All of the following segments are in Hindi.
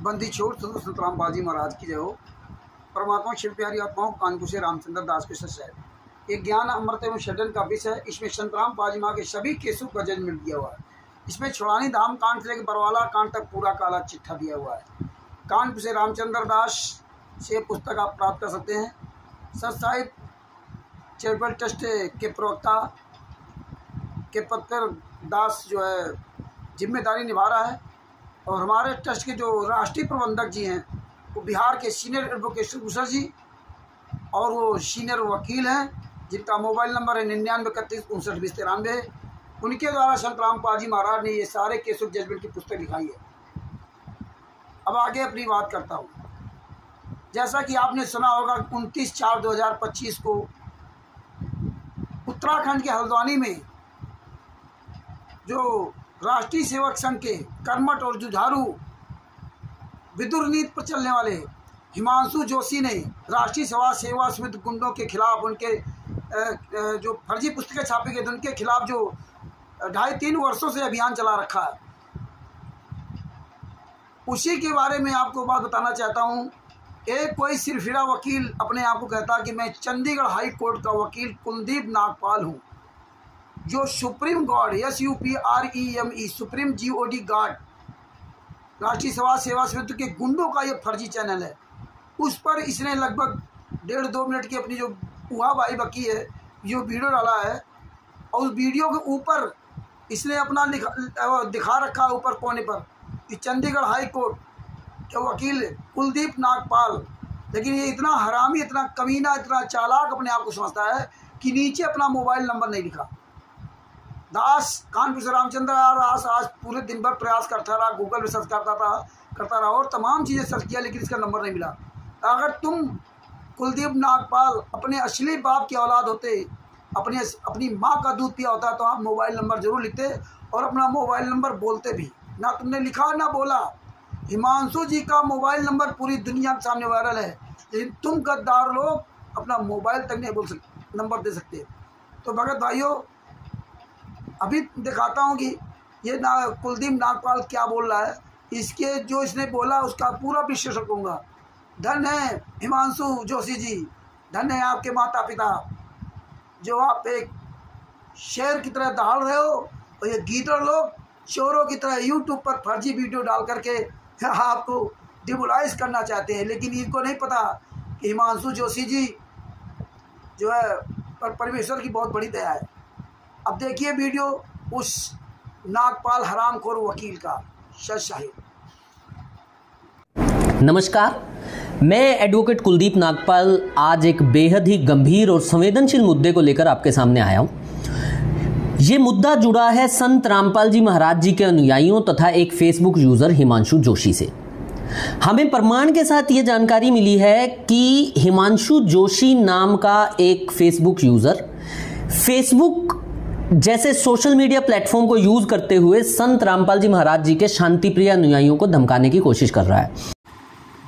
बंदी छोड़ सदगुरु संतराम बाजी महाराज की जय हो। परमात्मा शिव प्यारी आत्माओं कानपुर से रामचंद्र दास के सच ये ज्ञान अमृत एवं षडन का विषय है। इसमें संतराम बाजी माँ के सभी केसों का जजमेंट दिया हुआ है। इसमें छुड़ानी धाम कांड से लेकर बरवाला कांड तक पूरा काला चिट्ठा दिया हुआ है। कानपुर से रामचंद्र दास से पुस्तक आप प्राप्त कर सकते हैं। सत साहिब चैरिटेबल ट्रस्ट के प्रवक्ता के पत्थर दास जो है जिम्मेदारी निभा रहा है और हमारे ट्रस्ट के जो राष्ट्रीय प्रबंधक जी हैं वो बिहार के सीनियर एडवोकेट भूषण जी और वो सीनियर वकील हैं जिनका मोबाइल नंबर है 9931592093। उनके द्वारा संतराम पाजी महाराज ने ये सारे केसों जजमेंट की पुस्तक लिखाई है। अब आगे अपनी बात करता हूँ। जैसा कि आपने सुना होगा 29/4/2025 को उत्तराखंड के हल्द्वानी में जो राष्ट्रीय सेवक संघ के कर्मठ और जुझारू विदुर नीति पर चलने वाले हिमांशु जोशी ने राष्ट्रीय सेवा समिति गुंडों के खिलाफ उनके जो फर्जी पुस्तकें छापी गई उनके खिलाफ जो 2.5-3 वर्षों से अभियान चला रखा है, उसी के बारे में आपको बात बताना चाहता हूँ। एक कोई सिरफिरा वकील अपने आप को कहता है कि मैं चंडीगढ़ हाई कोर्ट का वकील कुलदीप नागपाल हूँ, जो supreme God SUPREME supreme GOD guard राष्ट्रीय सेवा समिति के गुंडों का ये फर्जी चैनल है। उस पर इसने लगभग 1.5-2 मिनट की अपनी जो उहा भाई बकी है जो वीडियो डाला है और उस वीडियो के ऊपर इसने अपना दिखा रखा है ऊपर कोने पर कि चंडीगढ़ हाई कोर्ट के वकील कुलदीप नागपाल। लेकिन ये इतना हरामी, इतना कमीना, इतना चालाक अपने आप को समझता है कि नीचे अपना मोबाइल नंबर नहीं लिखा। दास कानपुर से रामचंद्र दास आज पूरे दिन भर प्रयास करता रहा, गूगल पे सर्च करता रहा और तमाम चीज़ें सर्च किया, लेकिन इसका नंबर नहीं मिला। अगर तुम कुलदीप नागपाल अपने असली बाप की औलाद होते, अपनी माँ का दूध पिया होता, तो आप मोबाइल नंबर जरूर लिखते और अपना मोबाइल नंबर बोलते भी। ना तुमने लिखा ना बोला। हिमांशु जी का मोबाइल नंबर पूरी दुनिया के सामने वायरल है, लेकिन तुम गद्दार लोग अपना मोबाइल तक नहीं बोल सकते, नंबर दे सकते। तो भगत भाइयों, अभी दिखाता हूँ कि ये कुलदीप नागपाल क्या बोल रहा है। इसके जो इसने बोला उसका पूरा विश्लेषण करूँगा। धन है हिमांशु जोशी जी, धन है आपके माता पिता, जो आप एक शेर की तरह दहाड़ रहे हो और ये गीदड़ लोग चोरों की तरह यूट्यूब पर फर्जी वीडियो डाल करके आपको डिमोलाइज करना चाहते हैं। लेकिन इनको नहीं पता कि हिमांशु जोशी जी जो है परमेश्वर की बहुत बड़ी दया है। अब देखिए वीडियो उस नागपाल हरामखोर वकील का। सच साहिब। नमस्कार, मैं एडवोकेट कुलदीप नागपाल आज एक बेहद ही गंभीर और संवेदनशील मुद्दे को लेकर आपके सामने आया हूं। ये मुद्दा जुड़ा है संत रामपाल जी महाराज जी के अनुयायियों तथा एक फेसबुक यूजर हिमांशु जोशी से। हमें प्रमाण के साथ ये जानकारी मिली है कि हिमांशु जोशी नाम का एक फेसबुक यूजर फेसबुक जैसे सोशल मीडिया प्लेटफॉर्म को यूज करते हुए संत रामपाल जी महाराज जी के शांतिप्रिय अनुयायियों को धमकाने की कोशिश कर रहा है।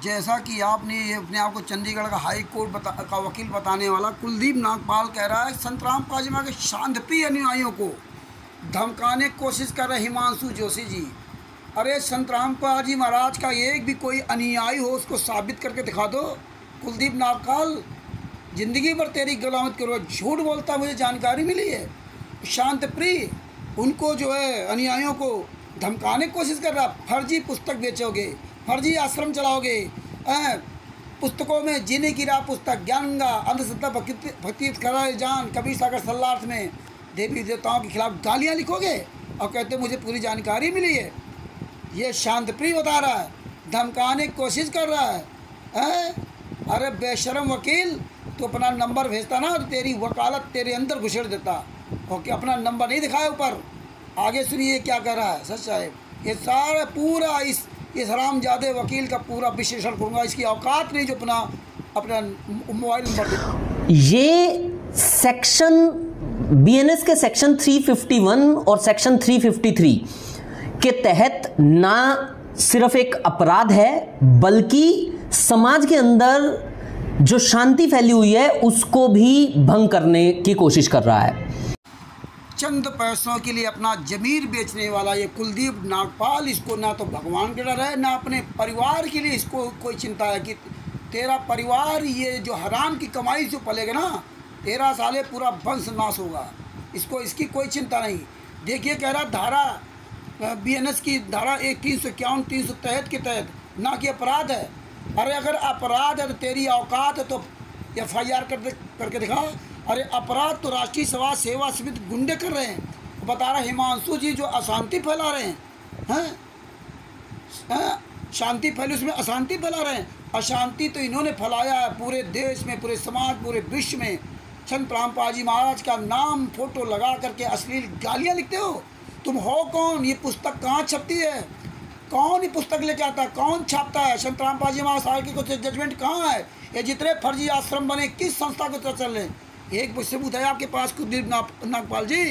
जैसा कि आपने अपने आप को चंडीगढ़ का हाई कोर्ट का वकील बताने वाला कुलदीप नागपाल कह रहा है संतराम पाजी महाराज के शांतिप्रिय अनुयायियों को धमकाने की कोशिश कर रहे हिमांशु जोशी जी। अरे संतराम पाजी महाराज का एक भी कोई अनुयायी हो उसको साबित करके दिखा दो। कुलदीप नागपाल, जिंदगी भर तेरी गुलामत करो। झूठ बोलता, मुझे जानकारी मिली है। शांतिप्रिय उनको जो है अनुयायियों को धमकाने की कोशिश कर रहा। फर्जी पुस्तक बेचोगे, फर्जी आश्रम चलाओगे, पुस्तकों में जीने की राह पुस्तक, ज्ञान गंगा, अंधश्रद्धा, भक्ति कराए जान, कबीर सागर सल्लार्थ में देवी देवताओं के खिलाफ गालियाँ लिखोगे और कहते मुझे पूरी जानकारी मिली है। ये शांतिप्रिय बता रहा है, धमकाने की कोशिश कर रहा है। अरे बेशरम वकील, तो अपना नंबर भेजता ना तो तेरी वकालत तेरे अंदर घुसेड़ देता। ओके, अपना नंबर नहीं दिखाया ऊपर। आगे सुनिए क्या कर रहा है। सच साहिब, ये सारा पूरा इस हरामजादे वकील का पूरा विश्लेषण करूँगा। इसकी औकात नहीं जो अपना मोबाइल नंबर दे। ये सेक्शन BNS के सेक्शन 351 और सेक्शन 353 के तहत ना सिर्फ एक अपराध है बल्कि समाज के अंदर जो शांति फैली हुई है उसको भी भंग करने की कोशिश कर रहा है। चंद पैसों के लिए अपना ज़मीर बेचने वाला ये कुलदीप नागपाल, इसको ना तो भगवान का डर है ना अपने परिवार के लिए इसको कोई चिंता है कि तेरा परिवार ये जो हराम की कमाई से पलेगा ना, तेरा साले पूरा वंश नाश होगा। इसको इसकी कोई चिंता नहीं। देखिए कह रहा धारा BNS की धारा 351 363 के तहत ना कि अपराध है। अरे अगर अपराध है तो तेरी औकात है तो FIR करके दिखा। अरे अपराध तो राष्ट्रीय समाज सेवा समिति गुंडे कर रहे हैं। बता रहा हिमांशु जी जो अशांति फैला रहे हैं, शांति फैली उसमें अशांति फैला रहे हैं। अशांति तो इन्होंने फैलाया है पूरे देश में, पूरे समाज, पूरे विश्व में। संत रामपाल जी महाराज का नाम फोटो लगा करके अश्लील गालियाँ लिखते हो। तुम हो कौन? ये पुस्तक कहाँ छपती है? कौन ये पुस्तक लेके आता है? कौन छापता है? संत रामपाल जी महाराज की कुछ जजमेंट कहाँ है? ये जितने फर्जी आश्रम बने किस संस्था को चल रहे हैं? एक सबूत है आपके पास कुलदीप नागपाल जी।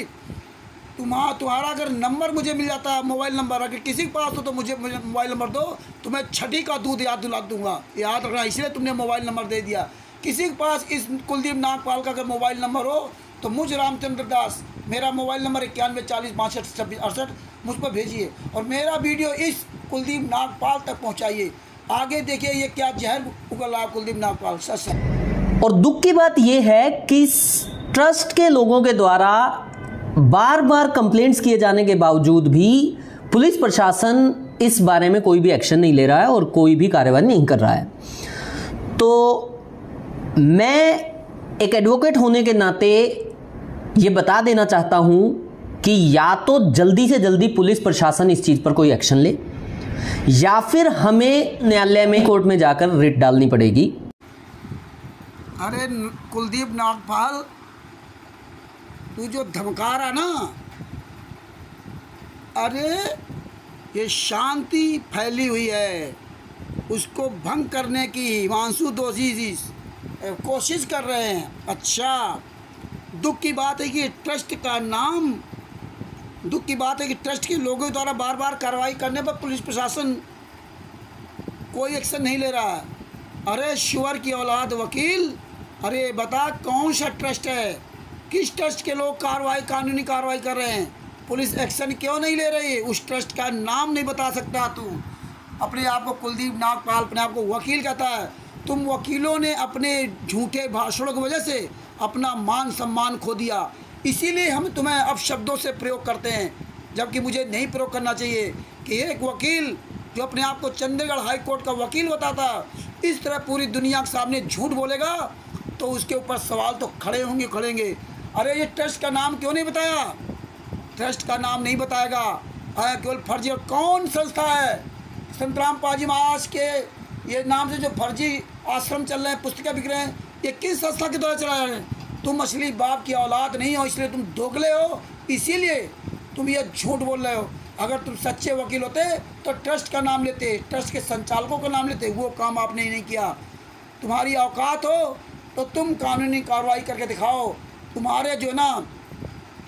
तुम्हारा अगर नंबर मुझे मिल जाता, मोबाइल नंबर अगर किसी के पास हो तो मुझे मोबाइल नंबर दो, तो मैं छठी का दूध याद दिला दूंगा। याद रखना, इसलिए तुमने मोबाइल नंबर दे दिया। किसी के पास इस कुलदीप नागपाल का अगर मोबाइल नंबर हो तो मुझ रामचंद्र दास, मेरा मोबाइल नंबर 91 40 62 26 68 मुझ पर भेजिए और मेरा वीडियो इस कुलदीप नागपाल तक पहुँचाइए। आगे देखिए ये क्या जहर उगल रहा कुलदीप नागपाल। सच। और दुख की बात यह है कि इस ट्रस्ट के लोगों के द्वारा बार बार कंप्लेंट्स किए जाने के बावजूद भी पुलिस प्रशासन इस बारे में कोई भी एक्शन नहीं ले रहा है और कोई भी कार्रवाई नहीं कर रहा है। तो मैं एक एडवोकेट होने के नाते ये बता देना चाहता हूं कि या तो जल्दी से जल्दी पुलिस प्रशासन इस चीज़ पर कोई एक्शन ले या फिर हमें न्यायालय में, कोर्ट में जाकर रिट डालनी पड़ेगी। अरे कुलदीप नागपाल, तू जो धमका रहा ना, अरे ये शांति फैली हुई है, उसको भंग करने की हिमांशु दोषी जी कोशिश कर रहे हैं। अच्छा, दुख की बात है कि ट्रस्ट का नाम, दुख की बात है कि ट्रस्ट के लोगों द्वारा बार बार कार्रवाई करने पर पुलिस प्रशासन कोई एक्शन नहीं ले रहा है। अरे शुअर की औलाद वकील, अरे बता कौन सा ट्रस्ट है, किस ट्रस्ट के लोग कानूनी कार्रवाई कर रहे हैं, पुलिस एक्शन क्यों नहीं ले रही? उस ट्रस्ट का नाम नहीं बता सकता तू। अपने आप को कुलदीप नागपाल अपने आप को वकील कहता है। तुम वकीलों ने अपने झूठे भाषणों की वजह से अपना मान सम्मान खो दिया, इसीलिए हम तुम्हें अपशब्दों से प्रयोग करते हैं, जबकि मुझे नहीं प्रयोग करना चाहिए। कि एक वकील जो अपने आप को चंडीगढ़ हाई कोर्ट का वकील बताता, इस तरह पूरी दुनिया के सामने झूठ बोलेगा तो उसके ऊपर सवाल तो खड़े होंगे। अरे ये ट्रस्ट का नाम क्यों नहीं बताया? ट्रस्ट का नाम नहीं बताएगा, केवल फर्जी। और कौन संस्था है? संत रामपाल जी महाराज के ये नाम से जो फर्जी आश्रम चल रहे हैं, पुस्तकें बिक रहे हैं, ये किस संस्था के द्वारा चला रहे हैं? तुम असली बाप की औलाद नहीं हो, इसलिए तुम दोगले हो, इसीलिए तुम ये झूठ बोल रहे हो। अगर तुम सच्चे वकील होते तो ट्रस्ट का नाम लेते, ट्रस्ट के संचालकों का नाम लेते। वो काम आपने नहीं किया। तुम्हारी औकात हो तो तुम कानूनी कार्रवाई करके दिखाओ। तुम्हारे जो ना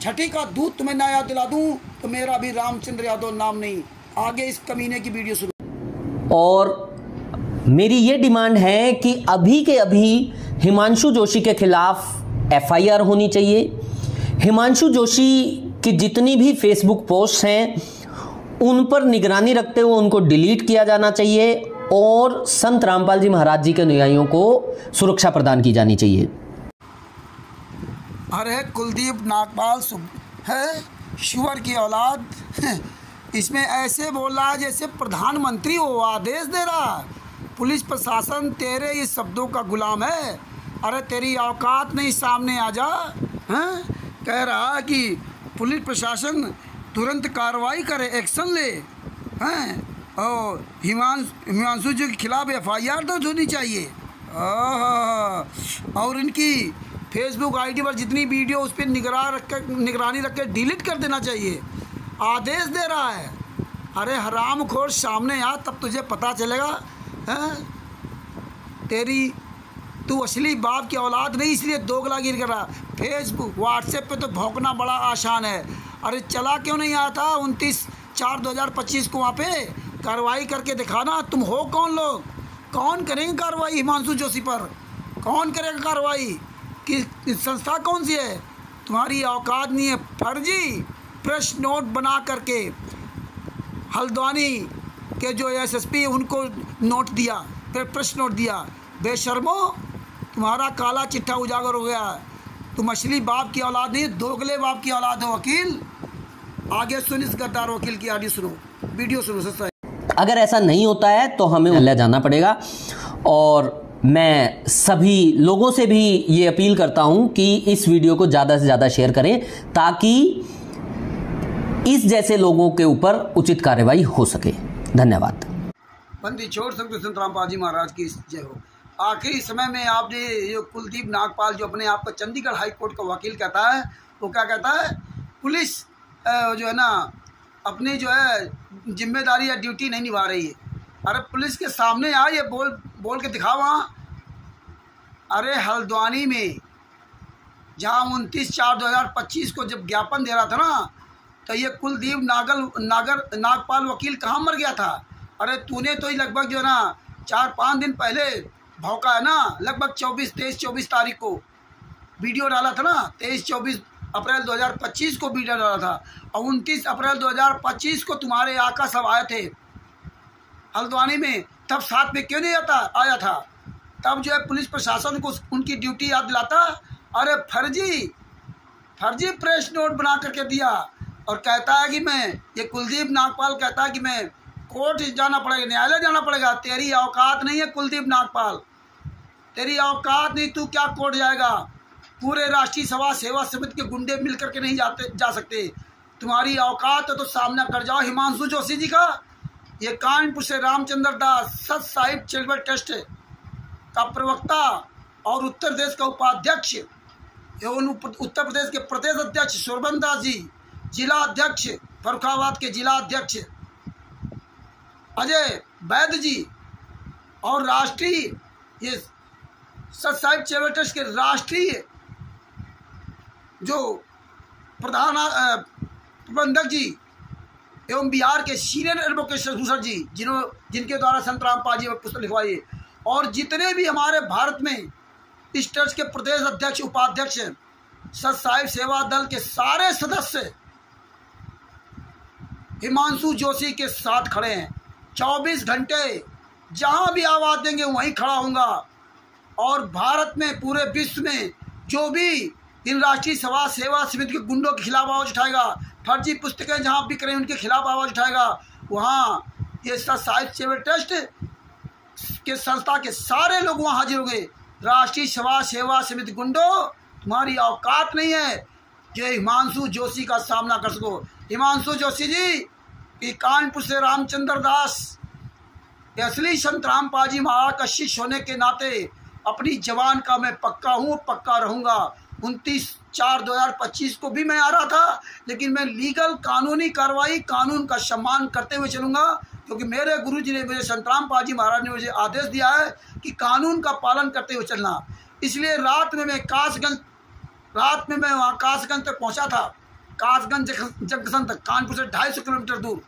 छठी का दूध तुम्हें ना याद दिला दूं तो मेरा भी रामचंद्र यादव नाम नहीं। आगे इस कमीने की वीडियो सुनो। और मेरी ये डिमांड है कि अभी के अभी हिमांशु जोशी के खिलाफ FIR होनी चाहिए। हिमांशु जोशी की जितनी भी फेसबुक पोस्ट हैं उन पर निगरानी रखते हुए उनको डिलीट किया जाना चाहिए और संत रामपाल जी महाराज जी के अनुयायियों को सुरक्षा प्रदान की जानी चाहिए। अरे कुलदीप नागपाल है शुअर की औलाद, इसमें ऐसे बोल रहा है जैसे प्रधानमंत्री वो आदेश दे रहा। पुलिस प्रशासन तेरे इस शब्दों का गुलाम है। अरे तेरी औकात नहीं, सामने आ जा। हैं? कह रहा कि पुलिस प्रशासन तुरंत कार्रवाई करे, एक्शन ले। हैं? और हिमांशु जी के खिलाफ FIR दर्ज होनी चाहिए। और इनकी फेसबुक ID पर जितनी वीडियो उस पर निगरानी रख कर डिलीट कर देना चाहिए। आदेश दे रहा है। अरे हरामखोर, सामने आ तब तुझे पता चलेगा। हैं? तू असली बाप की औलाद नहीं, इसलिए दोगलागिरी कर रहा। फेसबुक व्हाट्सएप पे तो भौंकना बड़ा आसान है। अरे चला क्यों नहीं आया था 29/4/2025 को? वहाँ पे कार्रवाई करके दिखाना। तुम हो कौन लोग? कौन करेंगे कार्रवाई हिमांशु जोशी पर? कौन करेगा कार्रवाई? कि संस्था कौन सी है? तुम्हारी औकात नहीं है। फर्जी प्रेस नोट बना करके हल्द्वानी के जो एसएसपी उनको नोट दिया, फिर प्रेस नोट दिया। बेशर्मो, तुम्हारा काला चिट्ठा उजागर हो गया। तुम असली बाप की औलाद नहीं, दोगले बाप की औलाद हो वकील। आगे सुन इस गद्दार वकील की ऑडियो सुनो, वीडियो सुनो। सस्ता अगर ऐसा नहीं होता है तो हमें न्यायालय जाना पड़ेगा। और मैं सभी लोगों से भी ये अपील करता हूं कि इस वीडियो को ज़्यादा से ज़्यादा शेयर करें ताकि इस जैसे लोगों के ऊपर उचित कार्रवाई हो सके। धन्यवाद। बंदी छोड़ सकते संत रामपाल जी महाराज की जय हो। आखिरी समय में आपने जो कुलदीप नागपाल जो अपने आप को चंडीगढ़ हाई कोर्ट का वकील कहता है, वो क्या कहता है, पुलिस जो है ना अपनी जो है जिम्मेदारी या ड्यूटी नहीं निभा रही है। अरे पुलिस के सामने आ, ये बोल के दिखा वहाँ। अरे हल्द्वानी में जहाँ 29/4/2025 को जब ज्ञापन दे रहा था ना, तो ये कुलदीप नागपाल वकील कहाँ मर गया था। अरे तूने तो ही लगभग जो है ना 4-5 दिन पहले भौंका है ना, लगभग 23-24 तारीख को वीडियो डाला था ना, 23-24 अप्रैल 2025 को वीडियो डाला था। और 29 अप्रैल 2025 को तुम्हारे आका सब आए थे हल्द्वानी में, तब साथ में क्यों नहीं आया था? तब जो है पुलिस प्रशासन को उनकी ड्यूटी याद दिलाता। अरे फर्जी प्रेस नोट बना करके दिया और कहता है कि मैं, ये कुलदीप नागपाल कहता है कि मैं कोर्ट जाना पड़ेगा, न्यायालय जाना पड़ेगा। तेरी औकात नहीं है कुलदीप नागपाल, तेरी औकात नहीं, तू क्या कोर्ट जाएगा? पूरे राष्ट्रीय सभा सेवा समिति के गुंडे मिल करके नहीं जा सकते। तुम्हारी औकात है तो सामना कर जाओ हिमांशु जोशी जी का। ये कानपुर से रामचंद्र दास सत साहिब चैरिटेबल ट्रस्ट का प्रवक्ता और उत्तर प्रदेश का उपाध्यक्ष एवं उत्तर प्रदेश के प्रदेश अध्यक्ष शोभन दास जी, जिला अध्यक्ष फर्रुखाबाद के जिला अध्यक्ष अजय वैद्य जी, और राष्ट्रीय ये सत साहिब चैरिटेबल ट्रस्ट के राष्ट्रीय जो प्रधान प्रबंधक जी एवं बिहार के सीनियर एडवोकेट भूषण जी, जिनके द्वारा संत रामपाल जी पुस्तक लिखवाई, और जितने भी हमारे भारत में इस ट्रस्ट के प्रदेश अध्यक्ष उपाध्यक्ष सत साहिब सेवा दल के सारे सदस्य हिमांशु जोशी के साथ खड़े हैं। 24 घंटे जहां भी आवाज देंगे वहीं खड़ा होऊंगा। और भारत में, पूरे विश्व में जो भी इन राष्ट्रीय सभा सेवा समिति के गुंडों के खिलाफ आवाज उठाएगा, फर्जी पुस्तकें जहां बिक रही हैं उनके खिलाफ आवाज उठाएगा, वहां ये सत साहिब चैरिटेबल ट्रस्ट के संस्था के सारे लोग वहां हाजिर होंगे। राष्ट्रीय सभा सेवा समिति गुंडों, तुम्हारी औकात नहीं है कि हिमांशु जोशी का सामना कर सको। हिमांशु जोशी जी कि कानपुर से रामचंद्र दास असली संत रामपाल जी महाराज का शिष्य होने के नाते अपनी जवान का मैं पक्का हूँ, पक्का रहूँगा। 29/4/2025 को भी मैं आ रहा था, लेकिन मैं लीगल कानूनी कार्रवाई, कानून का सम्मान करते हुए चलूँगा, क्योंकि मेरे गुरु जी ने, मुझे संत रामपाल जी महाराज ने मुझे आदेश दिया है कि कानून का पालन करते हुए चलना। इसलिए रात में मैं वहाँ कासगंज तक पहुँचा था, कासगंज जंक्शन तक, कानपुर से 250 किलोमीटर दूर।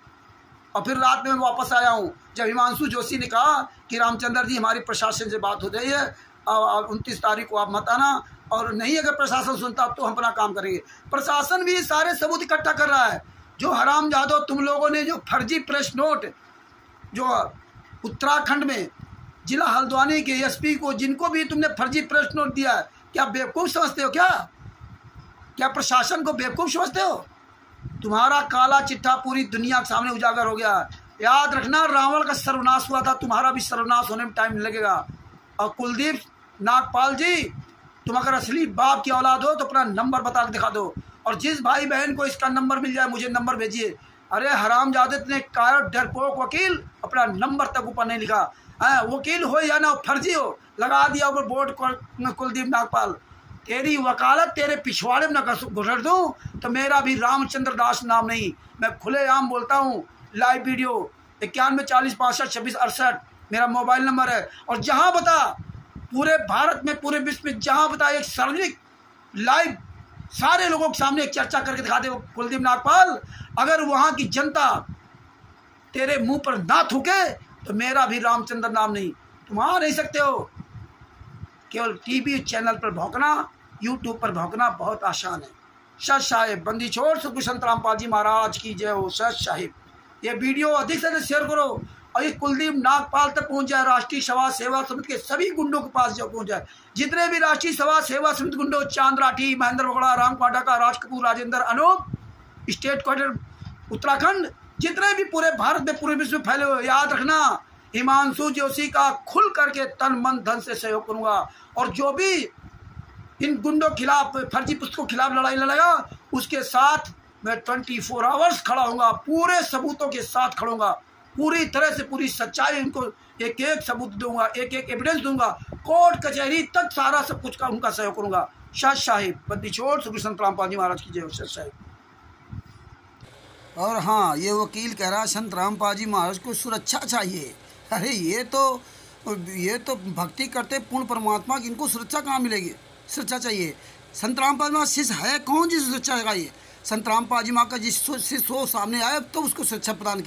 और फिर रात में मैं वापस आया हूँ जब हिमांशु जोशी ने कहा कि रामचंद्र जी हमारी प्रशासन से बात हो रही है, और 29 तारीख को आप मत आना, और नहीं अगर प्रशासन सुनता तो हम अपना काम करेंगे। प्रशासन भी सारे सबूत इकट्ठा कर रहा है। जो हरामजादो तुम लोगों ने जो फर्जी प्रेस नोट जो उत्तराखंड में जिला हल्द्वानी के एसपी को, जिनको भी तुमने फर्जी प्रेस नोट दिया है, क्या बेवकूफ़ समझते हो? क्या प्रशासन को बेवकूफ़ समझते हो? तुम्हारा काला चिट्ठा पूरी दुनिया के सामने उजागर हो गया। याद रखना, रावण का सर्वनाश हुआ था, तुम्हारा भी सर्वनाश होने में टाइम लगेगा। और कुलदीप नागपाल जी, तुम अगर असली बाप की औलाद हो तो अपना नंबर बता के दिखा दो, और जिस भाई बहन को इसका नंबर मिल जाए मुझे नंबर भेजिए। अरे हरामजादे ने डरपोक वकील अपना नंबर तक ऊपर नहीं लिखा। वकील हो या ना फर्जी हो, लगा दिया ऊपर बोर्ड कुलदीप नागपाल। तेरी वकालत तेरे पिछवाड़े में न गुजर दूँ तो मेरा भी रामचंद्र दास नाम नहीं। मैं खुलेआम बोलता हूँ। लाइव वीडियो 91 40 65 26 68 मेरा मोबाइल नंबर है। और जहाँ बता, पूरे भारत में, पूरे विश्व में जहाँ बता, एक सार्वजनिक लाइव सारे लोगों के सामने एक चर्चा करके दिखा दे कुलदीप नागपाल। अगर वहाँ की जनता तेरे मुंह पर ना थूके तो मेरा भी रामचंद्र नाम नहीं। तुम आ नहीं सकते हो। केवल टीवी चैनल पर भौंकना, यूट्यूब पर भौंकना बहुत आसान है। सत साहिब बंदी छोड़ सतगुरु संत रामपाल जी महाराज की जय हो। सत साहिब ये वीडियो अधिक से अधिक शेयर करो और ये कुलदीप नागपाल तक पहुंच जाए, राष्ट्रीय समाज सेवा समिति के सभी गुंडों के पास जो पहुंच जाए, जितने भी राष्ट्रीय समाज सेवा समिति गुंडों, चांद राठी, महेंद्र बगड़ा, राम पाठा, राज कपूर, राजेंद्र, अनूप, स्टेट क्वार्टर उत्तराखंड, जितने भी पूरे भारत में पूरे विश्व में फैले हुए, याद रखना हिमांशु जोशी का खुल करके तन मन धन से सहयोग करूंगा। और जो भी इन गुंडों खिलाफ, फर्जी पुस्तकों के खिलाफ लड़ाई लड़ेगा, उसके साथ मैं 24 आवर्स खड़ा हूँगा, पूरे सबूतों के साथ खड़ूंगा, पूरी तरह से पूरी सच्चाई उनको एक एक सबूत दूंगा, एक एक एविडेंस दूंगा, कोर्ट कचहरी तक सारा सब कुछ का उनका सहयोग करूंगा। सत साहिब बंदी छोड़ सतगुरु संत रामपाल जी महाराज की जय हो। सत साहिब। और हाँ, ये वकील कह रहा है संत रामपाल जी महाराज को सुरक्षा चाहिए। अरे ये तो भक्ति करते पूर्ण परमात्मा की, इनको सुरक्षा कहाँ मिलेगी? सुरक्षा चाहिए। संत रामपाल जी शिष्य है कौन जिस सुरक्षा लगाइए? संत रामपाल जी माँ का जिस शिष्य हो सामने आए तो उसको सुरक्षा प्रदान की।